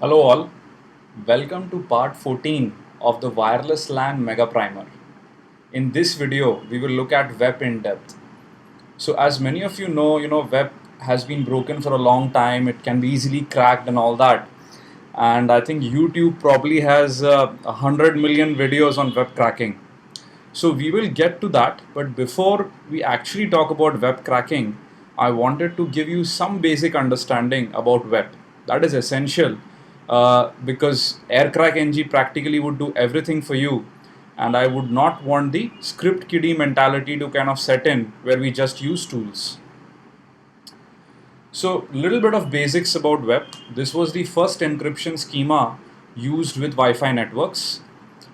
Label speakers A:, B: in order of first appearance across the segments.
A: Hello all, welcome to part 14 of the Wireless LAN Mega Primer. In this video, we will look at WEP in depth. So as many of you know, WEP has been broken for a long time, it can be easily cracked and all that. And I think YouTube probably has 100 million videos on WEP cracking. So we will get to that, but before we actually talk about WEP cracking, I wanted to give you some basic understanding about WEP. That is essential because AirCrackNG practically would do everything for you, and I would not want the script kiddie mentality to kind of set in where we just use tools. So little bit of basics about WEP. This was the first encryption schema used with Wi-Fi networks,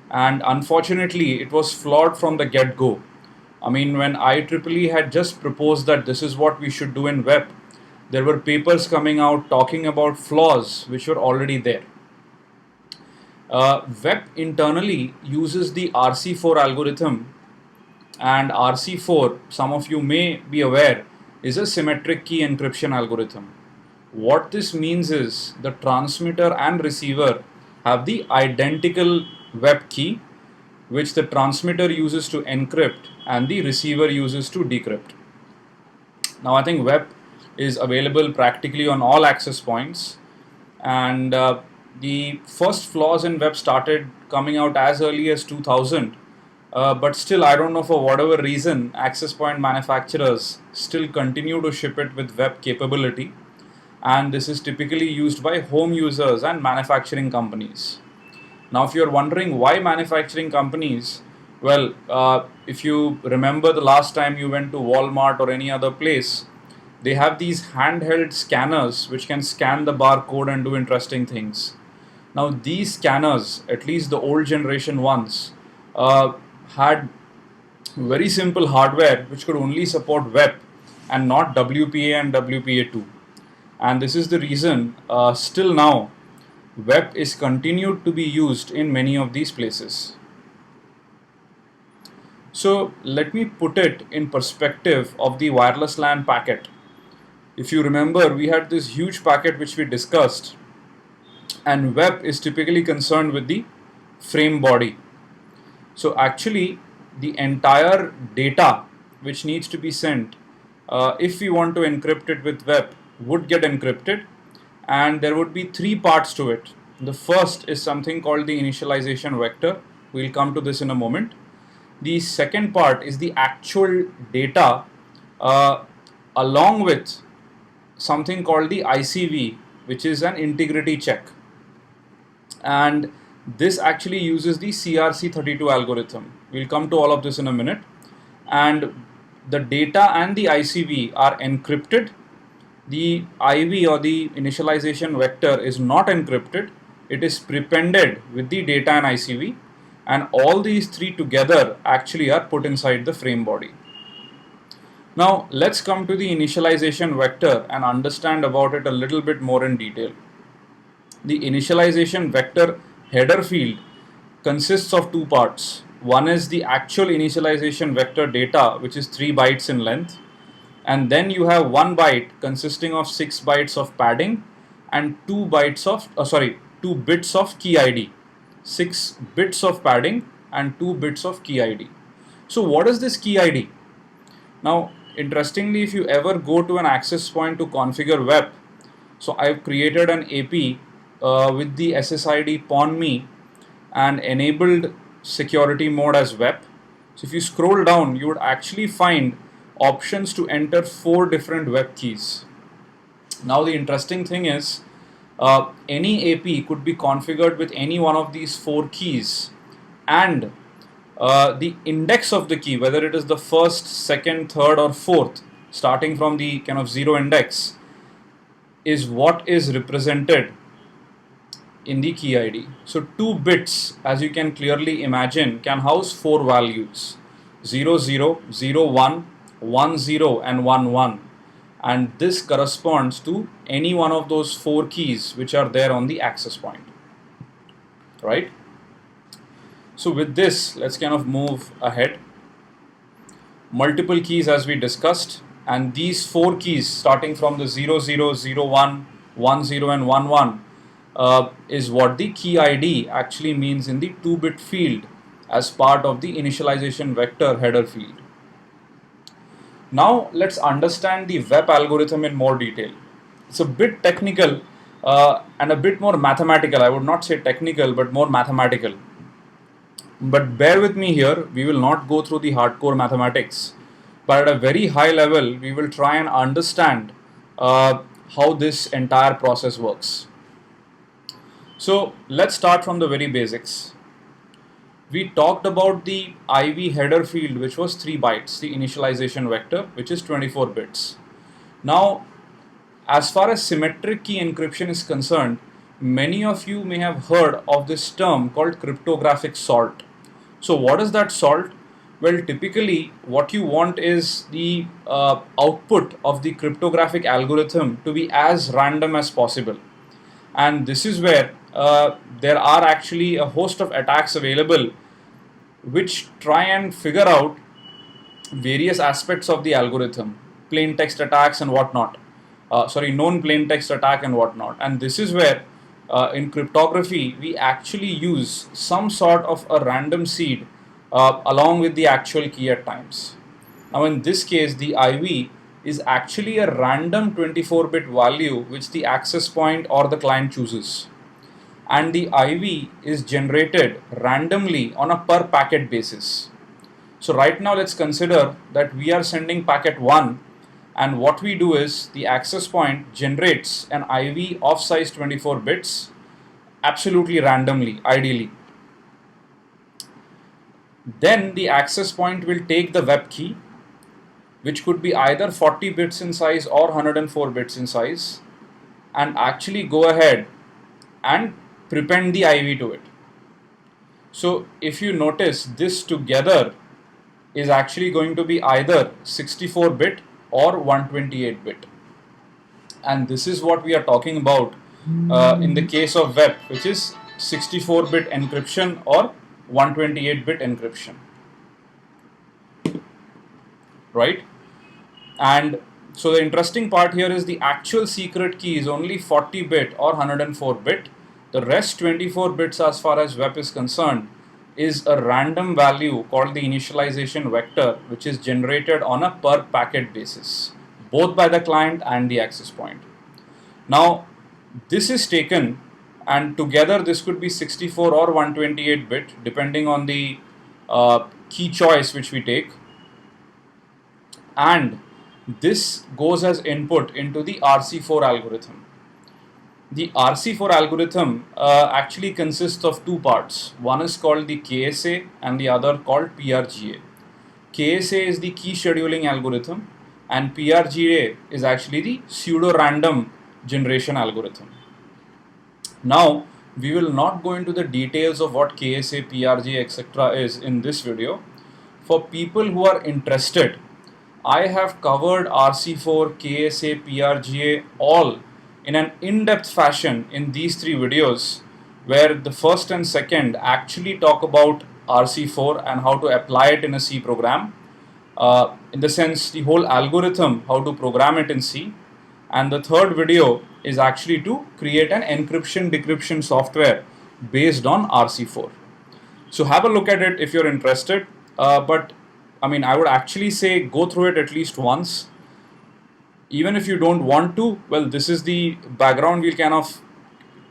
A: and unfortunately it was flawed from the get-go. I mean, when IEEE had just proposed that this is what we should do in WEP, there were papers coming out talking about flaws which were already there. WEP internally uses the RC4 algorithm, and RC4, some of you may be aware, is a symmetric key encryption algorithm. What this means is the transmitter and receiver have the identical WEP key, which the transmitter uses to encrypt and the receiver uses to decrypt. Now I think WEP is available practically on all access points, and the first flaws in WEP started coming out as early as 2000, but still I don't know, for whatever reason access point manufacturers still continue to ship it with WEP capability, and this is typically used by home users and manufacturing companies. Now if you're wondering why manufacturing companies, well, if you remember the last time you went to Walmart or any other place, they have these handheld scanners which can scan the barcode and do interesting things. Now these scanners, at least the old generation ones, had very simple hardware which could only support WEP and not WPA and WPA2. And this is the reason still now WEP is continued to be used in many of these places. So let me put it in perspective of the wireless LAN packet. If you remember, we had this huge packet which we discussed, and WEP is typically concerned with the frame body. So actually the entire data which needs to be sent, if we want to encrypt it with WEP, would get encrypted, and there would be three parts to it. The first is something called the initialization vector. We'll come to this in a moment. The second part is the actual data along with something called the ICV, which is an integrity check, and this actually uses the CRC32 algorithm. We'll come to all of this in a minute. And the data and the ICV are encrypted. The IV, or the initialization vector, is not encrypted. It is prepended with the data and ICV, and all these three together actually are put inside the frame body. Now let's come to the initialization vector and understand about it a little bit more in detail. The initialization vector header field consists of two parts. One is the actual initialization vector data, which is 3 bytes in length, and then you have 1 byte consisting of 6 bytes of padding and 2 bits of key ID. 6 bits of padding and 2 bits of key ID. So what is this key ID? Now interestingly, if you ever go to an access point to configure WEP, so I've created an AP with the SSID PON.me and enabled security mode as WEP. So if you scroll down, you would actually find options to enter 4 different WEP keys. Now the interesting thing is, any AP could be configured with any one of these 4 keys, and the index of the key, whether it is the first, second, third or fourth, starting from the kind of 0 index, is what is represented in the key ID. So 2 bits, as you can clearly imagine, can house 4 values: 0, 0, 0, 1, 1, 0 and 1, 1, and this corresponds to any one of those 4 keys which are there on the access point, right? So with this, let's kind of move ahead. Multiple keys as we discussed, and these 4 keys starting from the 0, 0, 0, 1, 1, 0 and 1, 1 is what the key ID actually means in the 2-bit field as part of the initialization vector header field. Now let's understand the WEP algorithm in more detail. It's a bit technical and a bit more mathematical. I would not say technical, but more mathematical. But bear with me here, we will not go through the hardcore mathematics. But at a very high level, we will try and understand how this entire process works. So let's start from the very basics. We talked about the IV header field, which was 3 bytes, the initialization vector, which is 24 bits. Now, as far as symmetric key encryption is concerned, many of you may have heard of this term called cryptographic salt. So what is that salt? Well, typically what you want is the output of the cryptographic algorithm to be as random as possible. And this is where there are actually a host of attacks available which try and figure out various aspects of the algorithm, plain text attacks and whatnot. Known plain text attack and whatnot. And this is where in cryptography we actually use some sort of a random seed along with the actual key at times. Now in this case, the IV is actually a random 24-bit value which the access point or the client chooses, and the IV is generated randomly on a per packet basis. So right now let's consider that we are sending packet 1, and what we do is the access point generates an IV of size 24 bits absolutely randomly, ideally. Then the access point will take the WEP key, which could be either 40 bits in size or 104 bits in size, and actually go ahead and prepend the IV to it. So if you notice, this together is actually going to be either 64-bit or 128-bit. And this is what we are talking about in the case of WEP, which is 64-bit encryption or 128-bit encryption. Right? And so the interesting part here is the actual secret key is only 40-bit or 104-bit. The rest 24 bits, as far as WEP is concerned, is a random value called the initialization vector, which is generated on a per packet basis, both by the client and the access point. Now, this is taken, and together this could be 64 or 128-bit, depending on the key choice which we take. And this goes as input into the RC4 algorithm. The RC4 algorithm actually consists of 2 parts. One is called the KSA and the other called PRGA. KSA is the key scheduling algorithm, and PRGA is actually the pseudo-random generation algorithm. Now, we will not go into the details of what KSA, PRGA, etc. is in this video. For people who are interested, I have covered RC4, KSA, PRGA all in an in-depth fashion in these 3 videos, where the first and second actually talk about RC4 and how to apply it in a C program, in the sense the whole algorithm, how to program it in C, and the third video is actually to create an encryption decryption software based on RC4. So have a look at it if you're interested, but I mean, I would actually say go through it at least once. Even if you don't want to, well, this is the background we'll kind of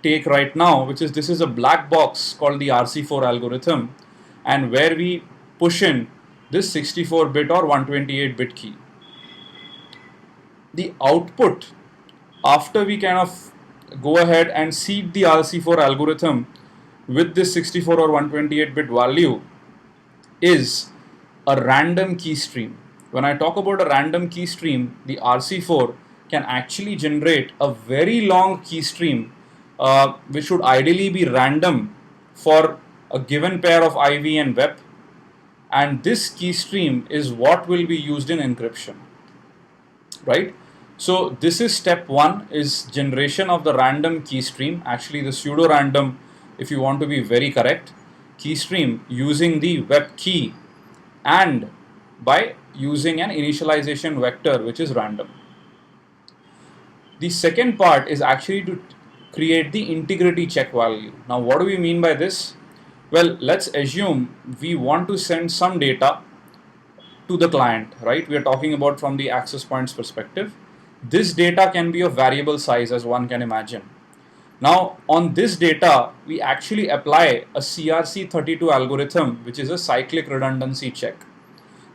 A: take right now, which is this is a black box called the RC4 algorithm, and where we push in this 64-bit or 128-bit key. The output, after we kind of go ahead and seed the RC4 algorithm with this 64 or 128-bit value, is a random key stream. When I talk about a random key stream, the RC4 can actually generate a very long key stream which should ideally be random for a given pair of IV and WEP, and this key stream is what will be used in encryption, right? So this is step 1, is generation of the random key stream, actually the pseudo-random, if you want to be very correct, key stream using the WEP key and by using an initialization vector which is random. The second part is actually to create the integrity check value. Now what do we mean by this? Well, let's assume we want to send some data to the client, right? We are talking about from the access points perspective. This data can be of variable size, as one can imagine. Now on this data, we actually apply a CRC32 algorithm, which is a cyclic redundancy check.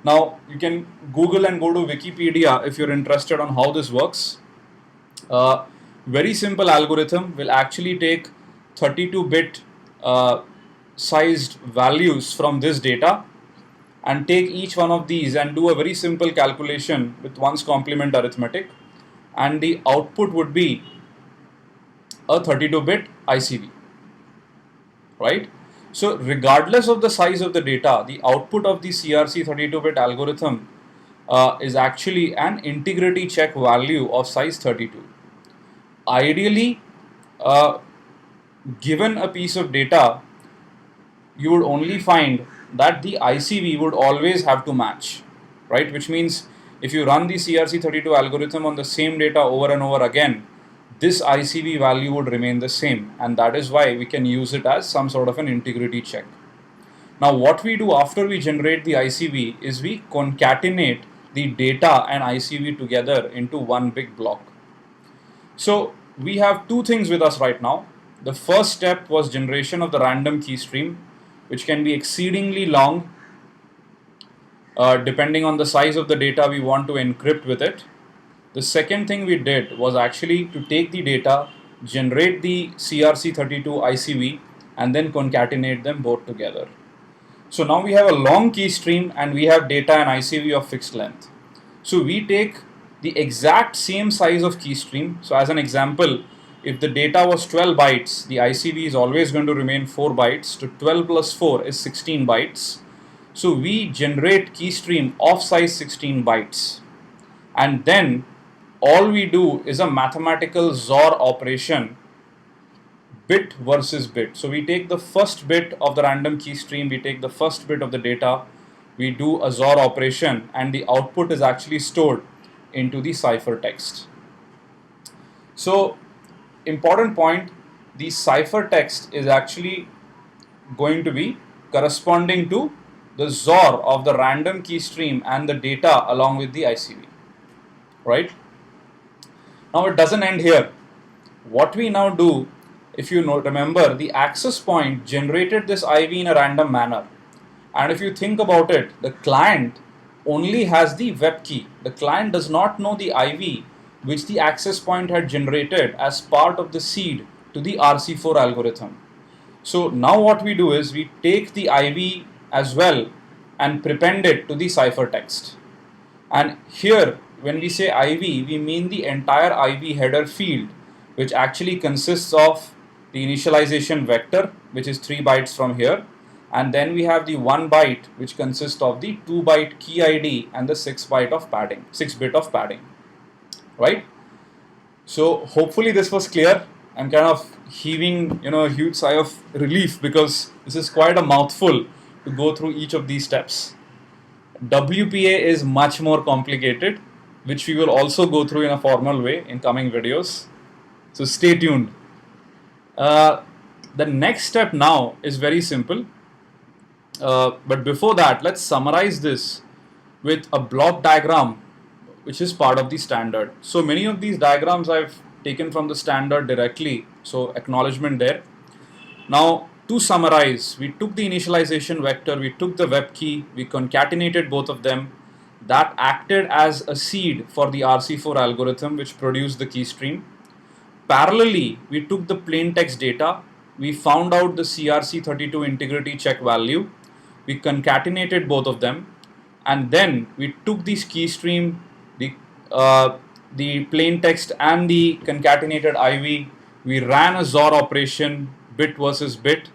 A: Now you can Google and go to Wikipedia if you're interested on how this works. Very simple algorithm will actually take 32-bit sized values from this data and take each one of these and do a very simple calculation with one's complement arithmetic, and the output would be a 32-bit ICV, right? So regardless of the size of the data, the output of the CRC 32-bit algorithm is actually an integrity check value of size 32. Ideally, given a piece of data, you would only find that the ICV would always have to match, right? Which means if you run the CRC32 algorithm on the same data over and over again, this ICV value would remain the same, and that is why we can use it as some sort of an integrity check. Now what we do after we generate the ICV is we concatenate the data and ICV together into one big block. So we have two things with us right now. The first step was generation of the random key stream, which can be exceedingly long depending on the size of the data we want to encrypt with it. The second thing we did was actually to take the data, generate the CRC32 ICV, and then concatenate them both together. So now we have a long key stream and we have data and ICV of fixed length. So we take the exact same size of key stream. So as an example, if the data was 12 bytes, the ICV is always going to remain 4 bytes. So 12 plus 4 is 16 bytes. So we generate key stream of size 16 bytes. And then all we do is a mathematical XOR operation, bit versus bit. So we take the first bit of the random key stream, we take the first bit of the data, we do a XOR operation, and the output is actually stored into the cipher text. So important point, the cipher text is actually going to be corresponding to the XOR of the random key stream and the data along with the ICV, right? Now it doesn't end here. What we now do, if you remember, the access point generated this IV in a random manner. And if you think about it, the client only has the WEP key. The client does not know the IV which the access point had generated as part of the seed to the RC4 algorithm. So now what we do is we take the IV as well and prepend it to the cipher text. And here when we say IV, we mean the entire IV header field, which actually consists of the initialization vector, which is 3 bytes from here, and then we have the 1 byte, which consists of the 2 byte key ID and the 6 bit of padding, right? So hopefully this was clear. I'm kind of heaving, a huge sigh of relief because this is quite a mouthful to go through each of these steps. WPA is much more complicated, which we will also go through in a formal way in coming videos. So stay tuned. The next step now is very simple. But before that, let's summarize this with a block diagram, which is part of the standard. So many of these diagrams I've taken from the standard directly. So acknowledgement there. Now to summarize, we took the initialization vector, we took the WEP key, we concatenated both of them. That acted as a seed for the RC4 algorithm, which produced the key stream. Parallelly, we took the plain text data, we found out the CRC32 integrity check value, we concatenated both of them, and then we took this key stream, the plain text and the concatenated IV, we ran a XOR operation, bit versus bit,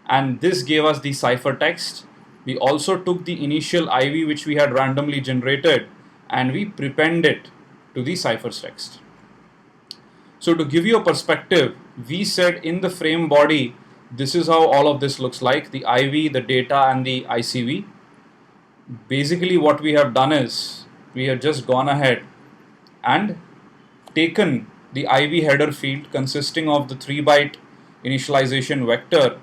A: and this gave us the cipher text. We also took the initial IV which we had randomly generated and we prepend it to the cipher text. So to give you a perspective, we said in the frame body, this is how all of this looks like, the IV, the data and the ICV. Basically what we have done is, we have just gone ahead and taken the IV header field consisting of the 3-byte initialization vector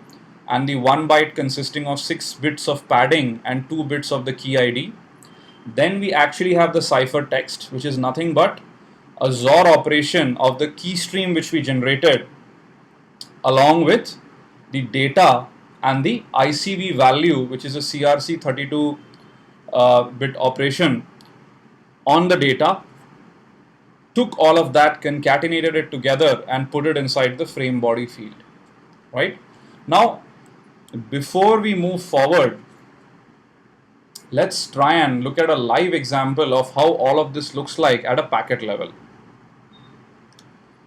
A: and the 1 byte consisting of 6 bits of padding and 2 bits of the key ID. Then we actually have the cipher text, which is nothing but a XOR operation of the keystream which we generated along with the data and the ICV value, which is a CRC 32 bit operation on the data, took all of that, concatenated it together and put it inside the frame body field, right? Now, before we move forward, let's try and look at a live example of how all of this looks like at a packet level.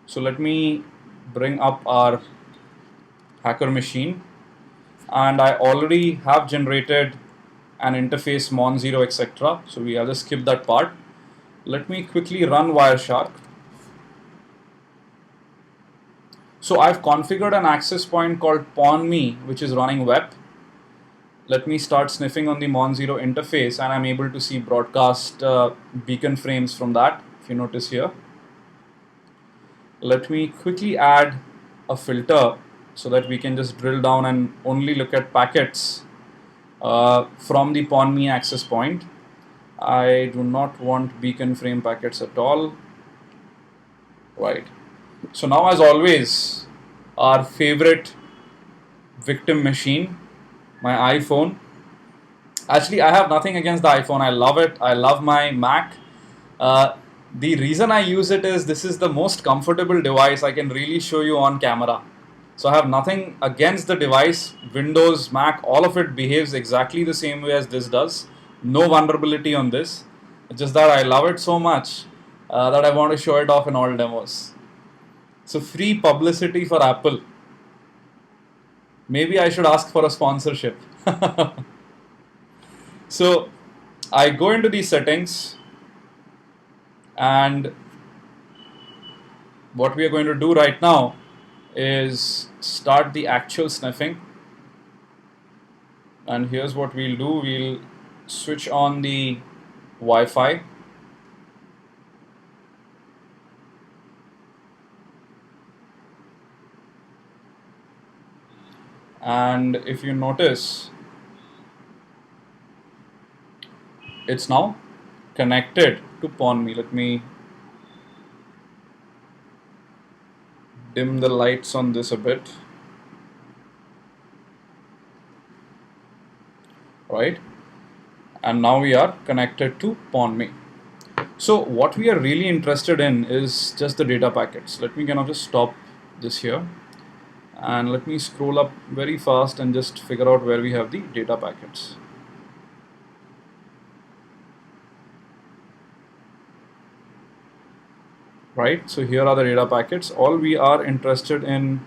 A: So let me bring up our hacker machine, and I already have generated an interface mon0, etc. So we have just skip that part. Let me quickly run Wireshark. So I've configured an access point called pawn.me, which is running WEP. Let me start sniffing on the mon0 interface, and I'm able to see broadcast beacon frames from that, if you notice here. Let me quickly add a filter so that we can just drill down and only look at packets from the pawn.me access point. I do not want beacon frame packets at all. Right. So now, as always, our favorite victim machine, my iPhone. Actually, I have nothing against the iPhone. I love it. I love my Mac. The reason I use it is this is the most comfortable device I can really show you on camera. So I have nothing against the device. Windows, Mac, all of it behaves exactly the same way as this does. No vulnerability on this. It's just that I love it so much that I want to show it off in all demos. So free publicity for Apple. Maybe I should ask for a sponsorship. So I go into the settings, and what we are going to do right now is start the actual sniffing. And here's what we'll do. We'll switch on the Wi-Fi. And if you notice, it's now connected to pawn.me. Let me dim the lights on this a bit. Right? And now we are connected to pawn.me. So what we are really interested in is just the data packets. Let me kind of just stop this here, and let me scroll up very fast and just figure out where we have the data packets. Right, so here are the data packets. All we are interested in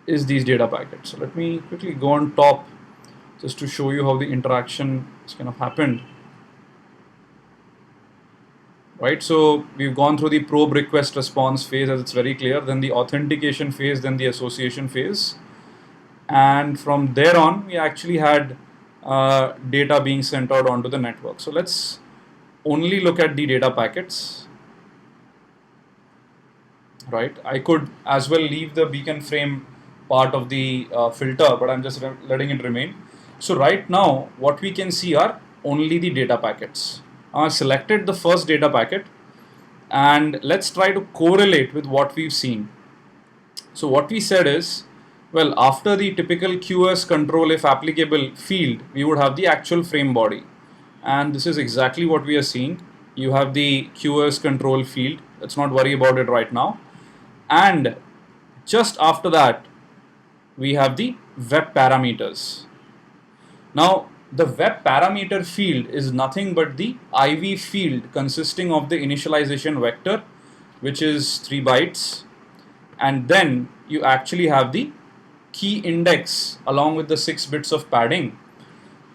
A: is these data packets. So let me quickly go on top just to show you how the interaction has kind of happened. Right, so we've gone through the probe request response phase, as it's very clear, then the authentication phase, then the association phase, and from there on we actually had data being sent out onto the network. So let's only look at the data packets. Right, I could as well leave the beacon frame part of the filter, but I'm just letting it remain. So right now what we can see are only the data packets. I selected the first data packet, and let's try to correlate with what we've seen. So what we said is, well, after the typical QoS control if applicable field, we would have the actual frame body, and this is exactly what we are seeing. You have the QoS control field. Let's not worry about it right now. And just after that we have the WEP parameters. Now the WEP parameter field is nothing but the IV field consisting of the initialization vector, which is 3 bytes, and then you actually have the key index along with the 6 bits of padding,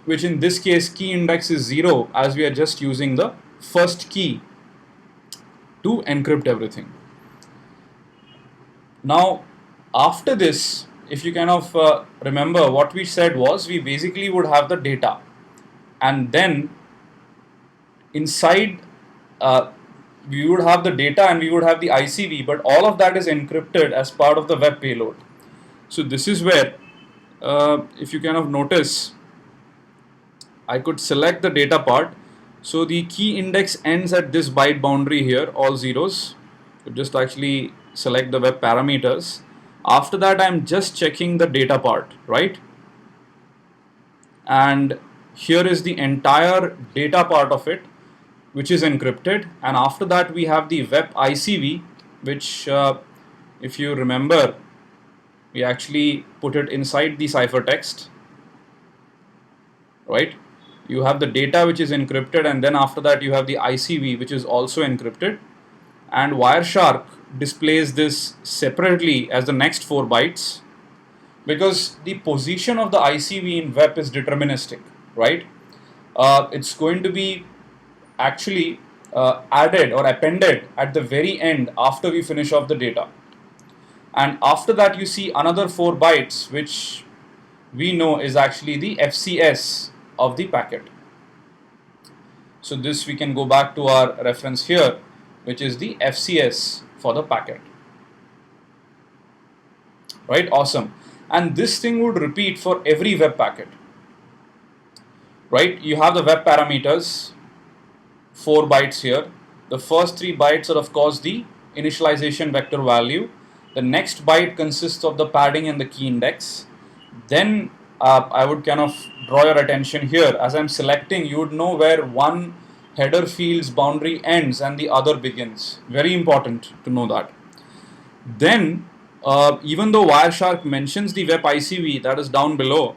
A: which in this case key index is 0, as we are just using the first key to encrypt everything. Now after this, if you kind of remember, what we said was we basically would have the data, and then inside we would have the data and we would have the ICV, but all of that is encrypted as part of the web payload. So this is where, if you kind of notice, I could select the data part. So the key index ends at this byte boundary here, all zeros. So just actually select the web parameters. After that, I'm just checking the data part, right? And here is the entire data part of it, which is encrypted. And after that, we have the web ICV, which, if you remember, we actually put it inside the ciphertext, right? You have the data which is encrypted, and then after that you have the ICV which is also encrypted, and Wireshark displays this separately as the next 4 bytes, because the position of the ICV in web is deterministic, right? It's going to be actually added or appended at the very end after we finish off the data. And after that you see another 4 bytes which we know is actually the FCS of the packet. So this we can go back to our reference here, which is the FCS for the packet. Right, awesome. And this thing would repeat for every web packet. Right, you have the web parameters, 4 bytes here. The first 3 bytes are of course the initialization vector value. The next byte consists of the padding and the key index. Then I would kind of draw your attention here. As I'm selecting, you would know where one header field's boundary ends and the other begins. Very important to know that. Then, even though Wireshark mentions the web ICV that is down below,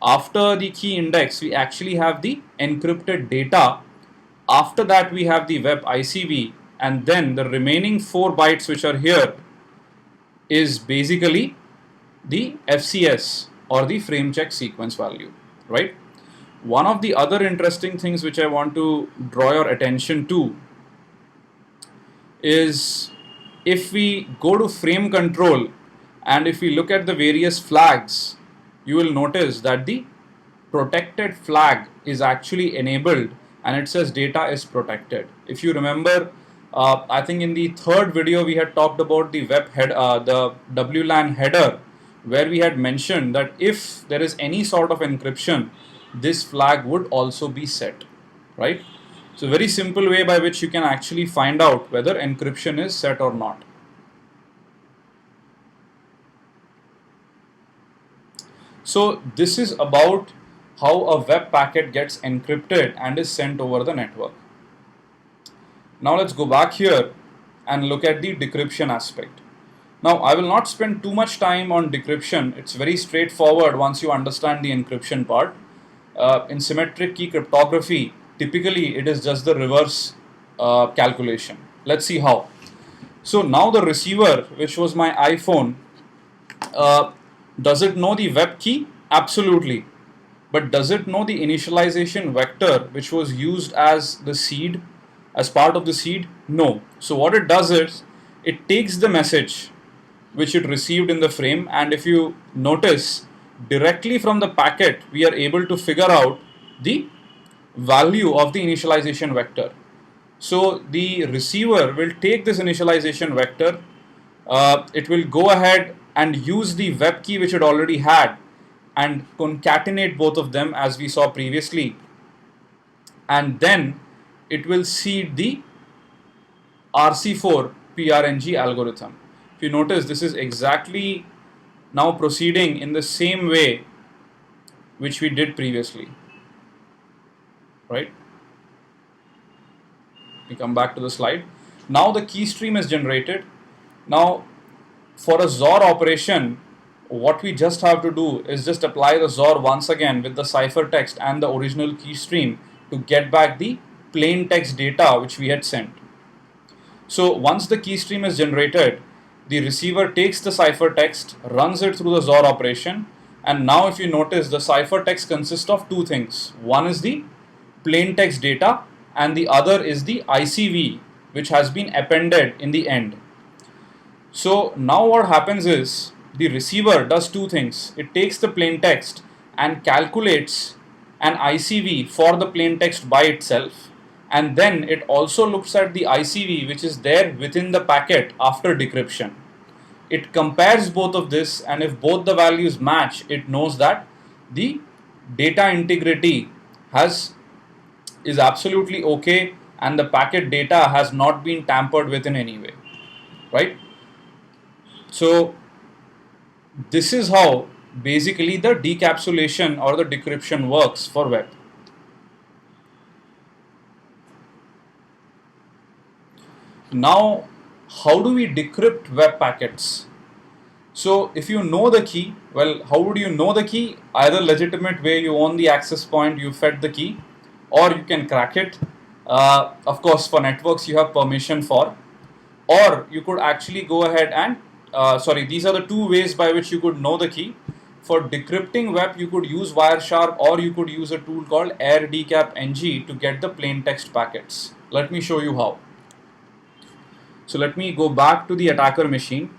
A: after the key index, we actually have the encrypted data. After that, we have the web ICV, and then the remaining 4 bytes which are here is basically the FCS, or the frame check sequence value, right? One of the other interesting things which I want to draw your attention to is, if we go to frame control and if we look at the various flags, you will notice that the protected flag is actually enabled and it says data is protected. If you remember, I think in the 3rd video we had talked about the web head, the WLAN header, where we had mentioned that if there is any sort of encryption, this flag would also be set, right? So very simple way by which you can actually find out whether encryption is set or not. So this is about how a web packet gets encrypted and is sent over the network. Now let's go back here and look at the decryption aspect. Now, I will not spend too much time on decryption. It's very straightforward once you understand the encryption part. In symmetric key cryptography, typically it is just the reverse calculation. Let's see how. So now the receiver, which was my iPhone, does it know the web key? Absolutely. But does it know the initialization vector which was used as the seed, as part of the seed? No. So what it does is, it takes the message which it received in the frame, and if you notice, directly from the packet we are able to figure out the value of the initialization vector. So the receiver will take this initialization vector, it will go ahead and use the web key which it already had and concatenate both of them as we saw previously, and then it will seed the RC4 PRNG algorithm. If you notice, this is exactly now proceeding in the same way which we did previously, right? We come back to the slide. Now the keystream is generated. Now for a XOR operation, what we just have to do is just apply the XOR once again with the ciphertext and the original keystream to get back the plain text data which we had sent. So once the keystream is generated, the receiver takes the ciphertext, runs it through the XOR operation, and now if you notice, the ciphertext consists of 2 things. One is the plain text data and the other is the ICV which has been appended in the end. So now what happens is, the receiver does 2 things. It takes the plain text and calculates an ICV for the plain text by itself, and then it also looks at the ICV which is there within the packet after decryption. It compares both of this, and if both the values match, it knows that the data integrity is absolutely okay and the packet data has not been tampered with in any way, right? So this is how basically the decapsulation or the decryption works for web. Now, how do we decrypt web packets? So if you know the key, well, how would you know the key? Either legitimate way, you own the access point, you fed the key, or you can crack it. Of course, for networks, you have permission for, or you could actually go ahead and, these are the two ways by which you could know the key. For decrypting web, you could use Wireshark, or you could use a tool called AirDecapNG to get the plain text packets. Let me show you how. So let me go back to the attacker machine.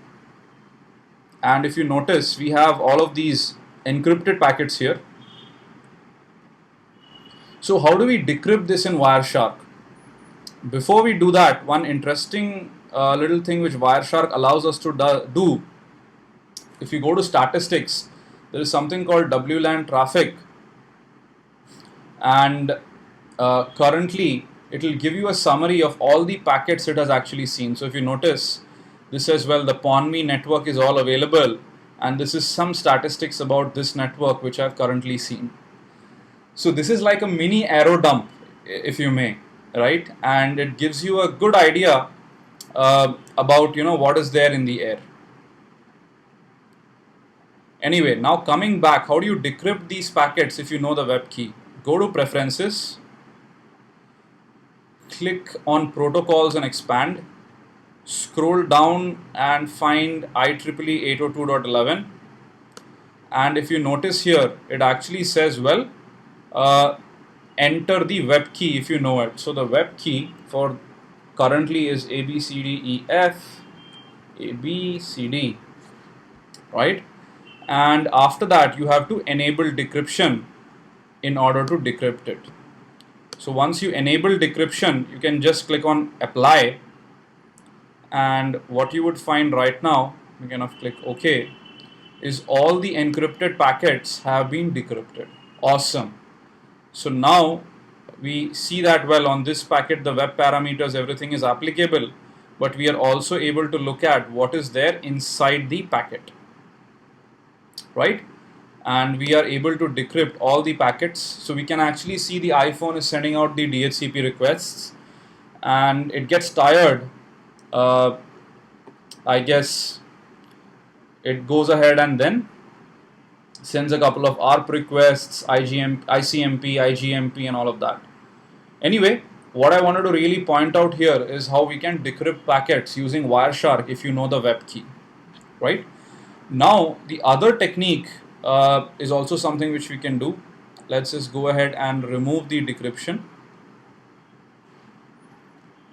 A: And if you notice, we have all of these encrypted packets here. So how do we decrypt this in Wireshark? Before we do that, one interesting little thing which Wireshark allows us to do, if you go to statistics, there is something called WLAN traffic, and currently it will give you a summary of all the packets it has actually seen. So if you notice, this says, well, the PON.me network is all available, and this is some statistics about this network which I've currently seen. So this is like a mini arrow dump, if you may, right? And it gives you a good idea about what is there in the air. Anyway, now coming back, how do you decrypt these packets if you know the web key? Go to Preferences, click on Protocols and expand, scroll down and find IEEE 802.11, and if you notice here, it actually says, well, enter the web key if you know it. So the web key for currently is ABCDEF, ABCD, right? And after that, you have to enable decryption in order to decrypt it. So once you enable decryption, you can just click on apply, and what you would find right now, you can click OK, is all the encrypted packets have been decrypted. Awesome. So now we see that, well, on this packet the web parameters, everything is applicable, but we are also able to look at what is there inside the packet, right? And we are able to decrypt all the packets. So we can actually see the iPhone is sending out the DHCP requests, and it gets tired. I guess it goes ahead and then sends a couple of ARP requests, ICMP, IGMP, and all of that. Anyway, what I wanted to really point out here is how we can decrypt packets using Wireshark if you know the web key, right? Now, the other technique is also something which we can do. Let's just go ahead and remove the decryption.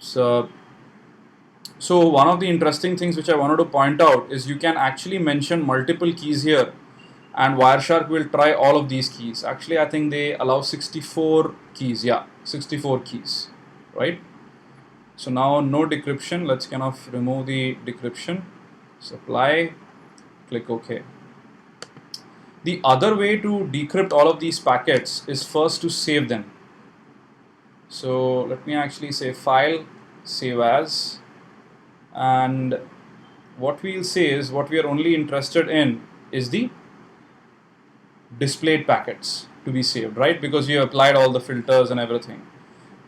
A: So one of the interesting things which I wanted to point out is you can actually mention multiple keys here, and Wireshark will try all of these keys. Actually, I think they allow 64 keys. Yeah, 64 keys, right? So now no decryption. Let's kind of remove the decryption. Apply, click OK. The other way to decrypt all of these packets is first to save them. So let me actually say File, Save As, and what we'll say is what we are only interested in is the displayed packets to be saved, right? Because you applied all the filters and everything.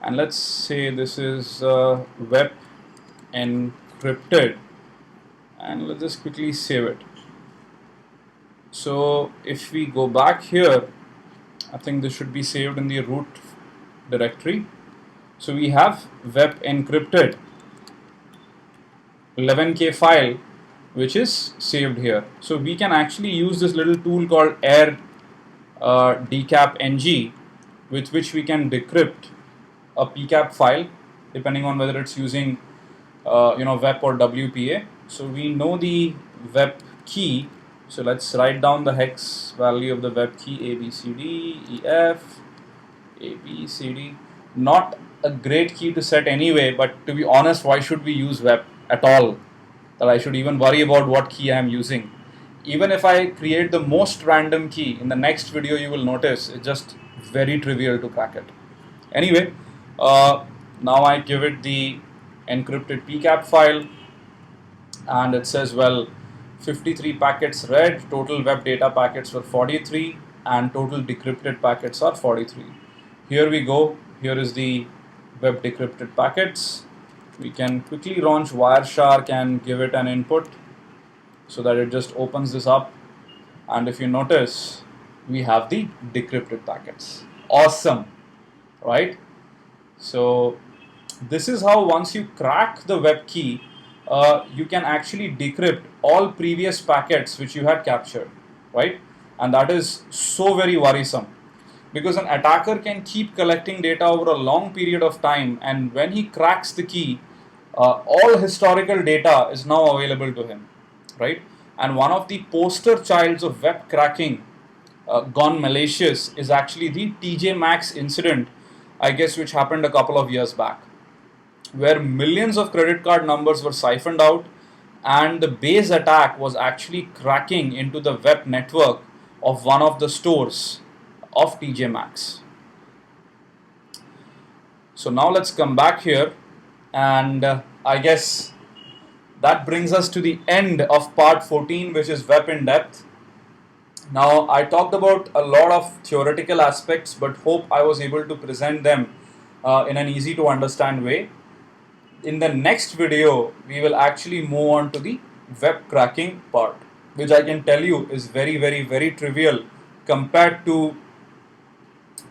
A: And let's say this is WEP Encrypted, and let's just quickly save it. So if we go back here, I think this should be saved in the root directory. So we have WEP Encrypted 11K file which is saved here. So we can actually use this little tool called AirDecapNG, with which we can decrypt a PCAP file depending on whether it's using WEP or WPA. So we know the WEP key. So let's write down the hex value of the WEP key, ABCDEF, ABCD, not a great key to set anyway, but to be honest, why should we use WEP at all? That I should even worry about what key I am using. Even if I create the most random key, in the next video you will notice it's just very trivial to crack it. Anyway, now I give it the encrypted PCAP file, and it says, well, 53 packets read, total web data packets were 43, and total decrypted packets are 43. Here we go. Here is the web decrypted packets. We can quickly launch Wireshark and give it an input so that it just opens this up. And if you notice, we have the decrypted packets. Awesome, right? So this is how once you crack the web key, you can actually decrypt all previous packets which you had captured, right? And that is so very worrisome, because an attacker can keep collecting data over a long period of time, and when he cracks the key, all historical data is now available to him, right? And one of the poster childs of web cracking gone malicious is actually the TJ Maxx incident, I guess, which happened a couple of years back, where millions of credit card numbers were siphoned out, and the base attack was actually cracking into the web network of one of the stores of TJ Maxx. So now let's come back here, and I guess that brings us to the end of part 14, which is WEP in depth. Now, I talked about a lot of theoretical aspects, but hope I was able to present them in an easy to understand way. In the next video, we will actually move on to the web cracking part, which I can tell you is very, very, very trivial compared to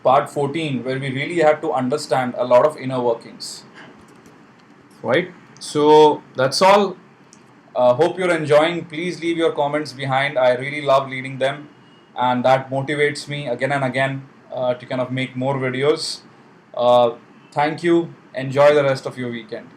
A: part 14, where we really had to understand a lot of inner workings, right? So that's all. Hope you're enjoying. Please leave your comments behind. I really love reading them, and that motivates me again and again to kind of make more videos. Thank you. Enjoy the rest of your weekend.